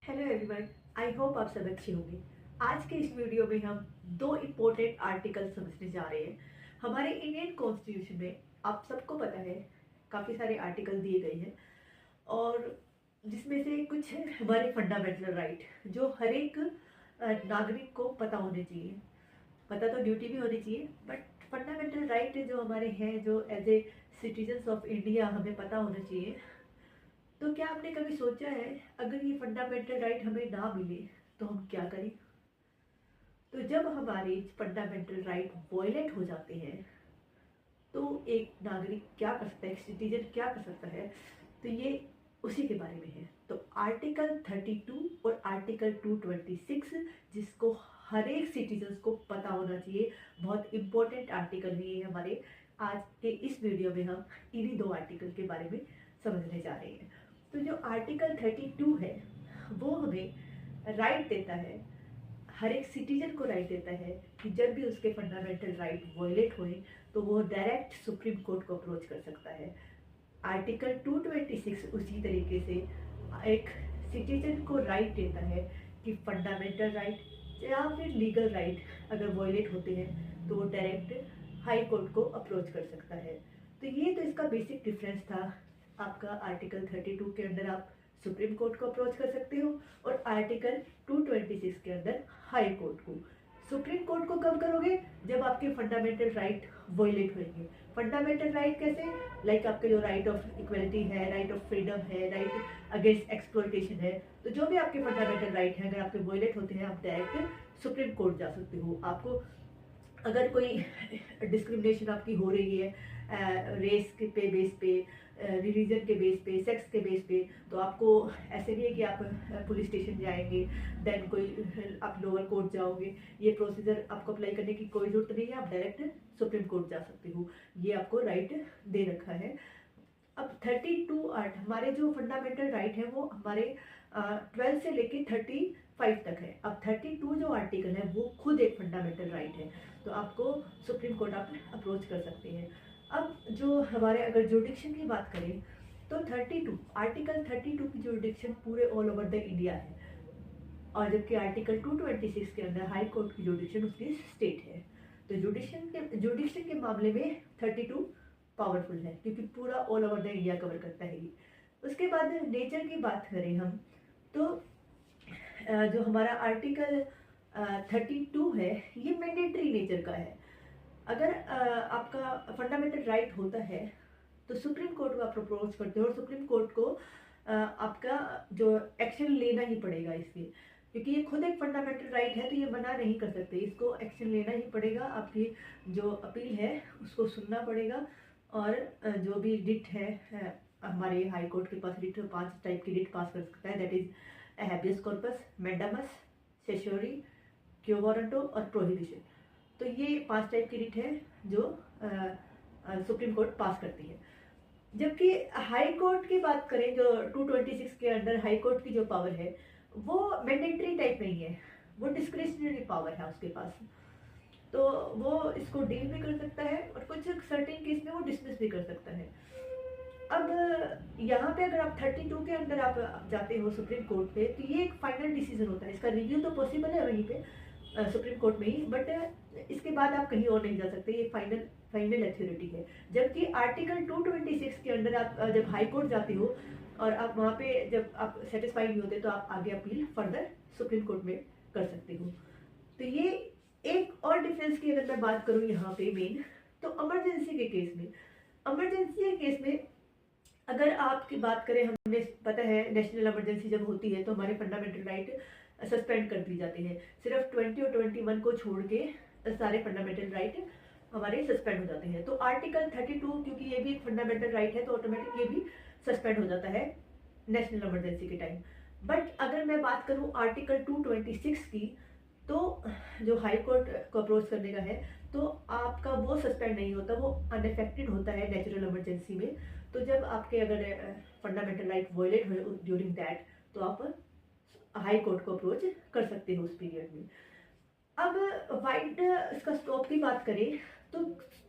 Hello everyone, I hope आप सब अच्छे होंगे। आज के इस वीडियो में हम दो इम्पोर्टेंट आर्टिकल समझने जा रहे हैं। हमारे इंडियन कॉन्स्टिट्यूशन में आप सबको पता है काफ़ी सारे आर्टिकल दिए गए हैं और जिसमें से कुछ है हमारे फंडामेंटल राइट जो हर एक नागरिक को पता होने चाहिए। पता तो ड्यूटी भी होनी चाहिए, बट फंडामेंटल राइट जो हमारे हैं, जो as a citizens of India हमें पता होना चाहिए। तो क्या आपने कभी सोचा है अगर ये फंडामेंटल राइट हमें ना मिले तो हम क्या करें? तो जब हमारे फंडामेंटल राइट वॉयलेट हो जाते हैं तो एक नागरिक क्या कर सकता है, एक सिटीजन क्या कर सकता है? तो ये उसी के बारे में है। तो आर्टिकल 32 और आर्टिकल 226 जिसको हर एक सिटीजन को पता होना चाहिए, बहुत इंपॉर्टेंट आर्टिकल भी है हमारे। आज के इस वीडियो में हम इन्हीं दो आर्टिकल के बारे में समझने जा रहे हैं। तो जो आर्टिकल 32 है वो हमें राइट देता है, हर एक सिटीजन को राइट देता है कि जब भी उसके फंडामेंटल राइट वॉयलेट होए तो वो डायरेक्ट सुप्रीम कोर्ट को अप्रोच कर सकता है। आर्टिकल 226 उसी तरीके से एक सिटीजन को राइट देता है कि फंडामेंटल राइट या फिर लीगल राइट अगर वॉयलेट होते हैं तो वो डायरेक्ट हाई कोर्ट को अप्रोच कर सकता है। तो ये तो इसका बेसिक डिफरेंस था। आपका आर्टिकल 32 के अंदर आप सुप्रीम कोर्ट को अप्रोच कर सकते हो और आर्टिकल 226 के अंदर हाई कोर्ट को। सुप्रीम कोर्ट को कब करोगे? जब आपके फंडामेंटल राइट वॉयलेट होंगे। फंडामेंटल राइट कैसे? लाइक आपके जो राइट ऑफ इक्वलिटी है, राइट ऑफ फ्रीडम है, राइट अगेंस्ट एक्सप्लॉयटेशन है, तो जो भी आपके फंडामेंटल राइट हैं अगर आपके वॉयलेट होते हैं आप डायरेक्ट सुप्रीम कोर्ट जा सकते हो। आपको अगर कोई डिस्क्रिमिनेशन आपकी हो रही है रेस के पे बेस पे, रिलीजन के बेस पे, सेक्स के बेस पे, तो आपको ऐसे नहीं है कि आप पुलिस स्टेशन जाएंगे देन कोई आप लोअर कोर्ट जाओगे। ये प्रोसीजर आपको अप्लाई करने की कोई जरूरत नहीं है, आप डायरेक्ट सुप्रीम कोर्ट जा सकते हो। ये आपको राइट दे रखा है। अब 32 आर्ट हमारे जो फंडामेंटल राइट है वो हमारे 12 से लेके 35 तक है। अब 32 जो आर्टिकल है वो खुद एक फंडामेंटल राइट है, तो आपको सुप्रीम कोर्ट आप अप्रोच कर सकते हैं। अब जो हमारे अगर जुडिक्शन की बात करें तो 32 आर्टिकल 32 की जुडिक्शन पूरे ऑल ओवर द इंडिया है और जबकि आर्टिकल 226 के अंदर हाई कोर्ट की जुडिक्शन उसकी स्टेट है। तो जुडिक्शन के मामले में 32 पावरफुल है क्योंकि पूरा all over the India cover करता है ये। उसके बाद नेचर की बात करें हम तो जो हमारा आर्टिकल 32 है ये मैंडेटरी नेचर का है। अगर आपका फंडामेंटल राइट होता है तो सुप्रीम कोर्ट को आप अप्रोच करते हो और सुप्रीम कोर्ट को आपका जो एक्शन लेना ही पड़ेगा इसलिए, क्योंकि ये खुद एक फंडामेंटल राइट है तो ये मना नहीं कर सकते, इसको एक्शन लेना ही पड़ेगा। आपकी जो अपील है उसको सुनना पड़ेगा और जो भी रिट है हमारे हाई कोर्ट के पास रिट 5 टाइप की रिट पास कर सकता है, that is habeas corpus, mandamus, certiorari, quo warranto और प्रोहिबिशन। तो ये 5 टाइप की रिट है जो सुप्रीम कोर्ट पास करती है। जबकि हाई कोर्ट की बात करें जो 226 के अंडर हाई कोर्ट की जो पावर है वो मैंडेटरी टाइप नहीं है, वो डिस्क्रिशनरी पावर है उसके पास। तो वो इसको डील भी कर सकता है और कुछ सर्टेन केस में वो डिसमिस भी कर सकता है। अब यहाँ पे अगर आप 32 के अंदर आप जाते हो सुप्रीम कोर्ट पे तो ये एक फाइनल डिसीजन होता है, इसका रिव्यू तो पॉसिबल है वहीं पे सुप्रीम कोर्ट में ही, बट इसके बाद आप कहीं और नहीं जा सकते, ये फाइनल अथॉरिटी है। जबकि आर्टिकल 226 के अंदर आप जब हाई कोर्ट जाते हो और आप वहाँ पे जब आप सेटिस्फाइड नहीं होते तो आप आगे अपील फर्दर सुप्रीम कोर्ट में कर सकते हो। तो ये एक और डिफरेंस की अगर मैं बात करूँ यहाँ पे मेन, तो इमरजेंसी के केस में, इमरजेंसी के केस में अगर आपकी बात करें, हमें पता है नेशनल इमरजेंसी जब होती है तो हमारे फंडामेंटल राइट सस्पेंड कर दिए जाते हैं। सिर्फ 20 और 21 को छोड़ के सारे फंडामेंटल राइट हमारे सस्पेंड हो जाते हैं। तो आर्टिकल 32 क्योंकि ये भी एक फंडामेंटल राइट है तो ऑटोमेटिक ये भी सस्पेंड हो जाता है नेशनल इमरजेंसी के टाइम। बट अगर मैं बात करूँ आर्टिकल 226 की, तो जो हाई कोर्ट को अप्रोच करने का है तो आपका वो सस्पेंड नहीं होता, वो अनफेक्टेड होता है नेचुरल इमरजेंसी में। तो जब आपके अगर फंडामेंटल राइट वॉयलेट हुए ड्यूरिंग दैट तो आप हाई कोर्ट को अप्रोच कर सकते हो उस पीरियड में। अब वाइड इसका स्कोप की बात करें तो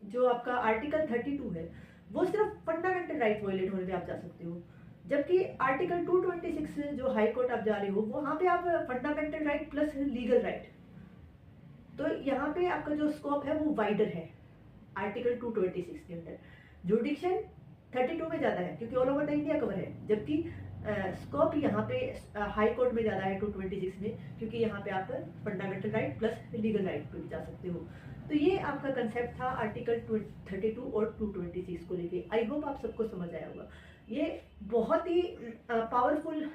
जो आपका आर्टिकल 32 है वो सिर्फ फंडामेंटल राइट वॉयलेट होने पे आप जा सकते हो। जबकि आर्टिकल 226 जो हाई कोर्ट आप जा रहे हो वहाँ पे आप fundamental right plus legal right, तो यहाँ पे आपका जो स्कोप है वो वाइडर है आर्टिकल 226 के अंदर। जुडिक्शन 32 में ज़्यादा है क्योंकि all over the India cover है, जबकि स्कोप यहाँ पे हाई कोर्ट में ज़्यादा है 226 में, क्योंकि यहाँ पे आप fundamental right plus legal right पे भी जा सकते हो। तो ये आपका कंसेप्ट था आर्टिकल 32 और 226 को लेके। आई होप आप सबको समझ आया होगा। ये बहुत ही पावरफुल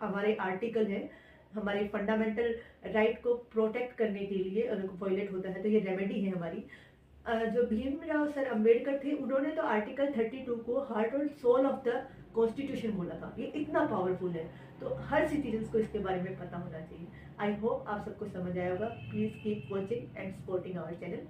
हमारे आर्टिकल है, हमारे फंडामेंटल राइट को प्रोटेक्ट करने के लिए। अगर वायलेट होता है तो ये रेमेडी है हमारी। जो भीमराव सर अंबेडकर थे उन्होंने तो आर्टिकल 32 को heart and soul of the constitution बोला था। ये इतना पावरफुल है, तो हर सिटीजन को इसके बारे में पता होना चाहिए। आई होप आप सबको समझ आया होगा। Please keep watching and supporting our channel.